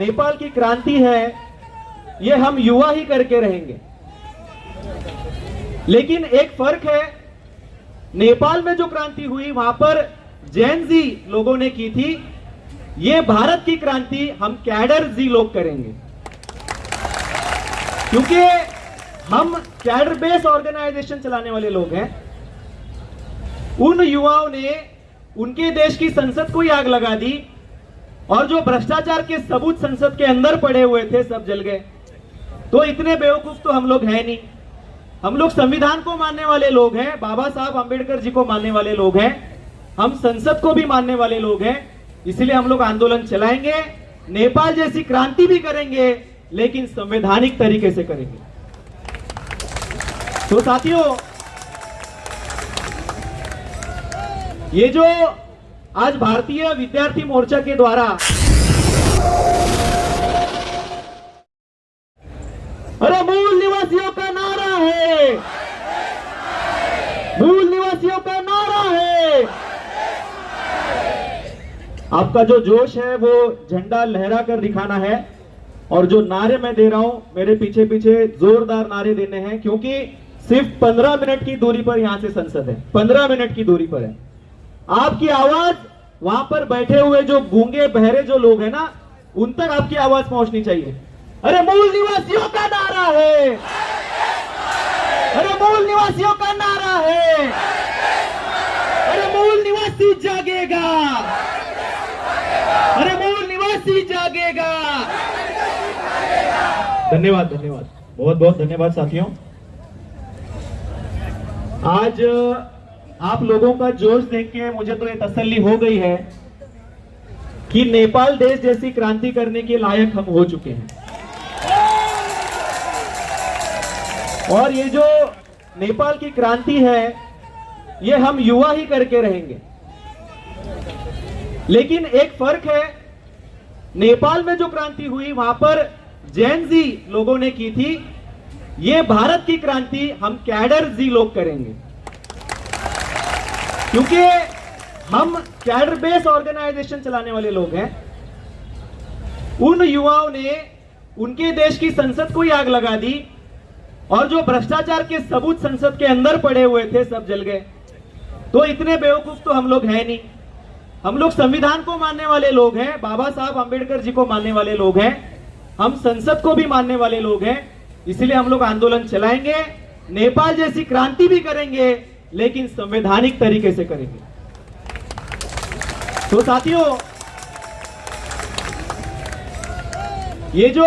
नेपाल की क्रांति है ये हम युवा ही करके रहेंगे। लेकिन एक फर्क है, नेपाल में जो क्रांति हुई वहां पर जेन जी लोगों ने की थी, ये भारत की क्रांति हम कैडर जी लोग करेंगे। क्योंकि हम कैडर बेस ऑर्गेनाइजेशन चलाने वाले लोग हैं। उन युवाओं ने उनके देश की संसद को ही आग लगा दी और जो भ्रष्टाचार के सबूत संसद के अंदर पड़े हुए थे सब जल गए। तो इतने बेवकूफ तो हम लोग हैं नहीं। हम लोग संविधान को मानने वाले लोग हैं, बाबा साहब अंबेडकर जी को मानने वाले लोग हैं, हम संसद को भी मानने वाले लोग हैं। इसलिए हम लोग आंदोलन चलाएंगे, नेपाल जैसी क्रांति भी करेंगे, लेकिन संवैधानिक तरीके से करेंगे। तो साथियों, ये जो आज भारतीय विद्यार्थी मोर्चा के द्वारा अरे मूल निवासियों का नारा है, मूल निवासियों का नारा है। आपका जो जोश है वो झंडा लहरा कर दिखाना है। और जो नारे मैं दे रहा हूं, मेरे पीछे पीछे जोरदार नारे देने हैं, क्योंकि सिर्फ 15 मिनट की दूरी पर यहां से संसद है, 15 मिनट की दूरी पर है। आपकी आवाज वहां पर बैठे हुए जो गूंगे बहरे जो लोग हैं ना, उन तक आपकी आवाज पहुंचनी चाहिए। अरे मूल निवासियों का नारा है, अरे मूल निवासियों का नारा है, अरे मूल निवासी जागेगा, अरे मूल निवासी जागेगा। धन्यवाद, धन्यवाद, बहुत बहुत धन्यवाद साथियों। आज आप लोगों का जोश देख के मुझे तो ये तसल्ली हो गई है कि नेपाल देश जैसी क्रांति करने के लायक हम हो चुके हैं। और ये जो नेपाल की क्रांति है ये हम युवा ही करके रहेंगे। लेकिन एक फर्क है, नेपाल में जो क्रांति हुई वहां पर जेन जी लोगों ने की थी, ये भारत की क्रांति हम कैडर जी लोग करेंगे। क्योंकि हम कैडर बेस ऑर्गेनाइजेशन चलाने वाले लोग हैं। उन युवाओं ने उनके देश की संसद को ही आग लगा दी और जो भ्रष्टाचार के सबूत संसद के अंदर पड़े हुए थे सब जल गए। तो इतने बेवकूफ तो हम लोग हैं नहीं। हम लोग संविधान को मानने वाले लोग हैं, बाबा साहब अंबेडकर जी को मानने वाले लोग हैं, हम संसद को भी मानने वाले लोग हैं। इसलिए हम लोग आंदोलन चलाएंगे, नेपाल जैसी क्रांति भी करेंगे, लेकिन संवैधानिक तरीके से करेंगे। तो साथियों, ये जो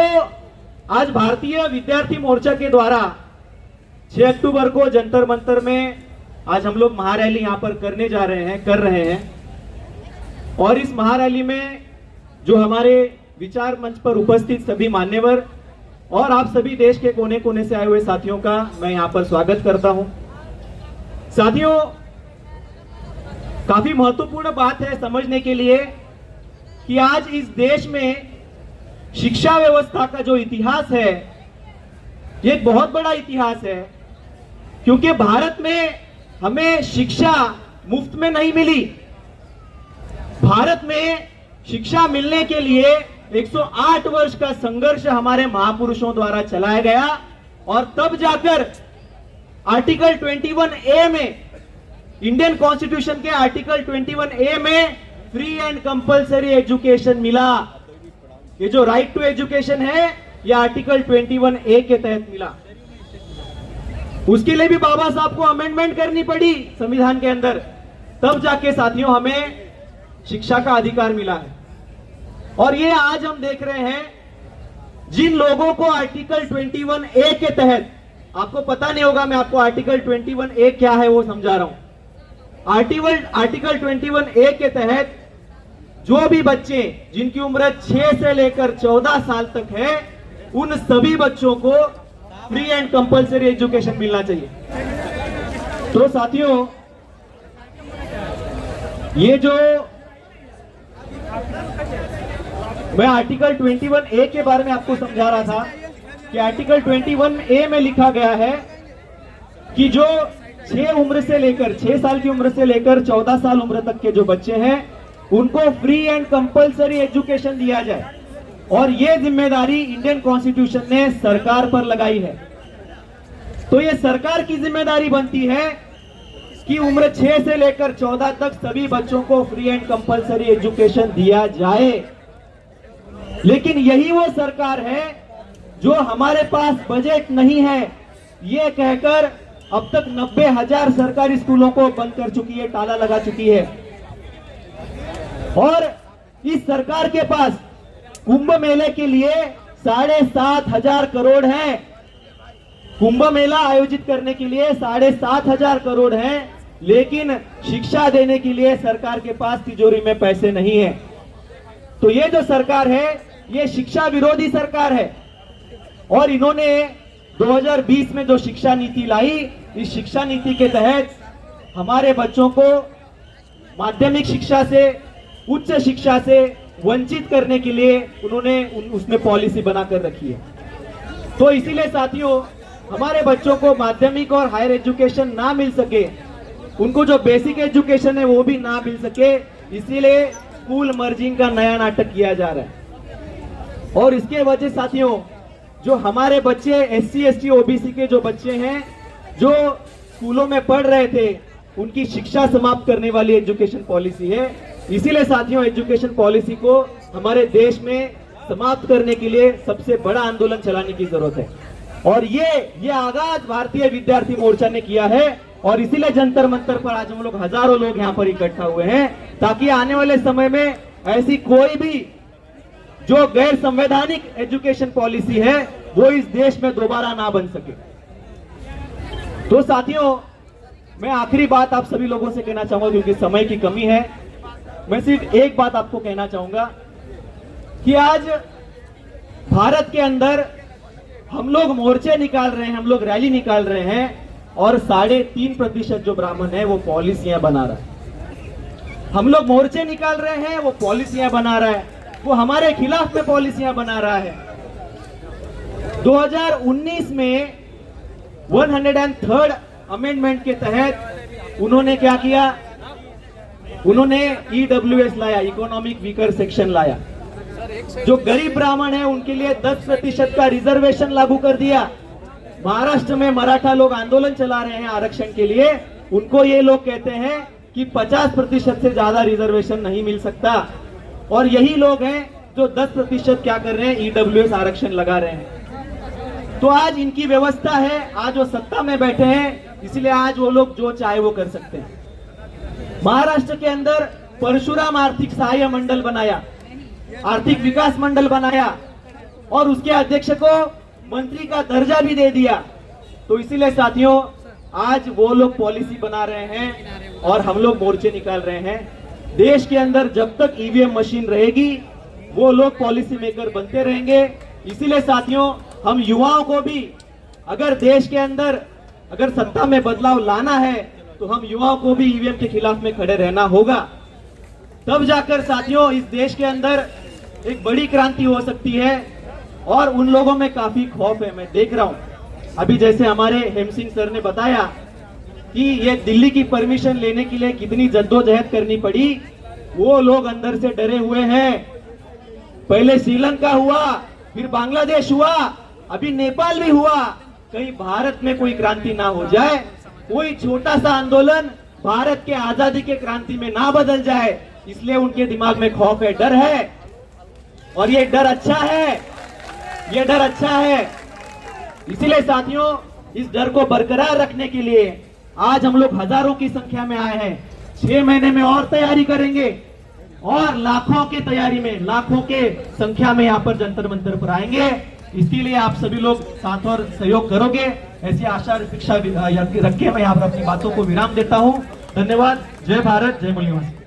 आज भारतीय विद्यार्थी मोर्चा के द्वारा 6 अक्टूबर को जंतर मंतर में आज हम लोग महारैली यहां पर करने जा रहे हैं, कर रहे हैं। और इस महारैली में जो हमारे विचार मंच पर उपस्थित सभी मान्यवर और आप सभी देश के कोने कोने से आए हुए साथियों का मैं यहां पर स्वागत करता हूं। साथियों, काफी महत्वपूर्ण बात है समझने के लिए कि आज इस देश में शिक्षा व्यवस्था का जो इतिहास है ये एक बहुत बड़ा इतिहास है। क्योंकि भारत में हमें शिक्षा मुफ्त में नहीं मिली। भारत में शिक्षा मिलने के लिए 108 वर्ष का संघर्ष हमारे महापुरुषों द्वारा चलाया गया और तब जाकर आर्टिकल 21A में, इंडियन कॉन्स्टिट्यूशन के आर्टिकल 21A में फ्री एंड कंपलसरी एजुकेशन मिला। ये जो राइट टू एजुकेशन है ये आर्टिकल 21A के तहत मिला। उसके लिए भी बाबा साहब को अमेंडमेंट करनी पड़ी संविधान के अंदर, तब जाके साथियों हमें शिक्षा का अधिकार मिला है। और ये आज हम देख रहे हैं जिन लोगों को आर्टिकल 21A के तहत, आपको पता नहीं होगा, मैं आपको आर्टिकल 21A क्या है वो समझा रहा हूं। आर्टिकल 21A के तहत जो भी बच्चे जिनकी उम्र 6 से लेकर 14 साल तक है, उन सभी बच्चों को फ्री एंड कंपलसरी एजुकेशन मिलना चाहिए। तो साथियों, ये जो मैं आर्टिकल 21A के बारे में आपको समझा रहा था कि आर्टिकल 21A में लिखा गया है कि जो 6 साल की उम्र से लेकर 14 साल उम्र तक के जो बच्चे हैं उनको फ्री एंड कंपलसरी एजुकेशन दिया जाए। और ये जिम्मेदारी इंडियन कॉन्स्टिट्यूशन ने सरकार पर लगाई है। तो ये सरकार की जिम्मेदारी बनती है कि उम्र 6 से लेकर 14 तक सभी बच्चों को फ्री एंड कंपलसरी एजुकेशन दिया जाए। लेकिन यही वो सरकार है जो हमारे पास बजट नहीं है ये कहकर अब तक 90,000 सरकारी स्कूलों को बंद कर चुकी है, ताला लगा चुकी है। और इस सरकार के पास कुंभ मेले के लिए 7,500 करोड़ है। कुंभ मेला आयोजित करने के लिए 7,500 करोड़ है, लेकिन शिक्षा देने के लिए सरकार के पास तिजोरी में पैसे नहीं है। तो ये जो सरकार है ये शिक्षा विरोधी सरकार है। और इन्होंने 2020 में जो शिक्षा नीति लाई, इस शिक्षा नीति के तहत हमारे बच्चों को माध्यमिक शिक्षा से, उच्च शिक्षा से वंचित करने के लिए उन्होंने उसमें पॉलिसी बनाकर रखी है। तो इसीलिए साथियों, हमारे बच्चों को माध्यमिक और हायर एजुकेशन ना मिल सके, उनको जो बेसिक एजुकेशन है वो भी ना मिल सके, इसीलिए स्कूल मर्जिंग का नया नाटक किया जा रहा है। और इसके वजह साथियों, जो हमारे बच्चे SC ST OBC के जो बच्चे हैं जो स्कूलों में पढ़ रहे थे, उनकी शिक्षा समाप्त करने वाली एजुकेशन पॉलिसी है। इसीलिए साथियों, एजुकेशन पॉलिसी को हमारे देश में समाप्त करने के लिए सबसे बड़ा आंदोलन चलाने की जरूरत है। और ये आगाज भारतीय विद्यार्थी मोर्चा ने किया है। और इसीलिए जंतर मंतर पर आज हम लोग हजारों लोग यहाँ पर इकट्ठा हुए हैं, ताकि आने वाले समय में ऐसी कोई भी जो गैर संवैधानिक एजुकेशन पॉलिसी है वो इस देश में दोबारा ना बन सके। तो साथियों, मैं आखिरी बात आप सभी लोगों से कहना चाहूंगा, क्योंकि समय की कमी है। मैं सिर्फ एक बात आपको कहना चाहूंगा कि आज भारत के अंदर हम लोग मोर्चे निकाल रहे हैं, हम लोग रैली निकाल रहे हैं, और 3.5% जो ब्राह्मण है वो पॉलिसियां बना रहा है। हम लोग मोर्चे निकाल रहे हैं, वो पॉलिसियां बना रहा है, वो हमारे खिलाफ में पॉलिसियां बना रहा है। 2019 में 103rd अमेंडमेंट के तहत उन्होंने क्या किया, उन्होंने EWS लाया, इकोनॉमिक वीकर सेक्शन लाया। जो गरीब ब्राह्मण है उनके लिए 10% का रिजर्वेशन लागू कर दिया। महाराष्ट्र में मराठा लोग आंदोलन चला रहे हैं आरक्षण के लिए, उनको ये लोग कहते हैं कि 50% से ज्यादा रिजर्वेशन नहीं मिल सकता। और यही लोग हैं जो 10% क्या कर रहे हैं, EWS आरक्षण लगा रहे हैं। तो आज इनकी व्यवस्था है, आज वो सत्ता में बैठे हैं, इसलिए आज वो लोग जो चाहे वो कर सकते हैं। महाराष्ट्र के अंदर परशुराम आर्थिक सहाय्य मंडल बनाया, आर्थिक विकास मंडल बनाया, और उसके अध्यक्ष को मंत्री का दर्जा भी दे दिया। तो इसीलिए साथियों, आज वो लोग पॉलिसी बना रहे हैं और हम लोग मोर्चे निकाल रहे हैं। देश के अंदर जब तक EVM मशीन रहेगी, वो लोग पॉलिसी मेकर बनते रहेंगे। इसीलिए साथियों, हम युवाओं को भी, अगर देश के अंदर अगर सत्ता में बदलाव लाना है, तो हम युवाओं को भी EVM के खिलाफ में खड़े रहना होगा। तब जाकर साथियों इस देश के अंदर एक बड़ी क्रांति हो सकती है। और उन लोगों में काफी खौफ है, मैं देख रहा हूं। अभी जैसे हमारे हेम सिंह सर ने बताया कि ये दिल्ली की परमिशन लेने के लिए कितनी जद्दोजहद करनी पड़ी, वो लोग अंदर से डरे हुए हैं। पहले श्रीलंका हुआ, फिर बांग्लादेश हुआ, अभी नेपाल भी हुआ। कहीं भारत में कोई क्रांति ना हो जाए, कोई छोटा सा आंदोलन भारत के आजादी के क्रांति में ना बदल जाए, इसलिए उनके दिमाग में खौफ है, डर है। और ये डर अच्छा है, ये डर अच्छा है। इसीलिए साथियों, इस डर को बरकरार रखने के लिए आज हम लोग हजारों की संख्या में आए हैं। 6 महीने में और तैयारी करेंगे, और लाखों की तैयारी में, लाखों के संख्या में यहाँ पर जंतर मंतर पर आएंगे। इसके लिए आप सभी लोग साथ और सहयोग करोगे, ऐसी आशा और अपेक्षा रख के मैं यहाँ पर अपनी बातों को विराम देता हूँ। धन्यवाद। जय भारत, जय मूल्यवान।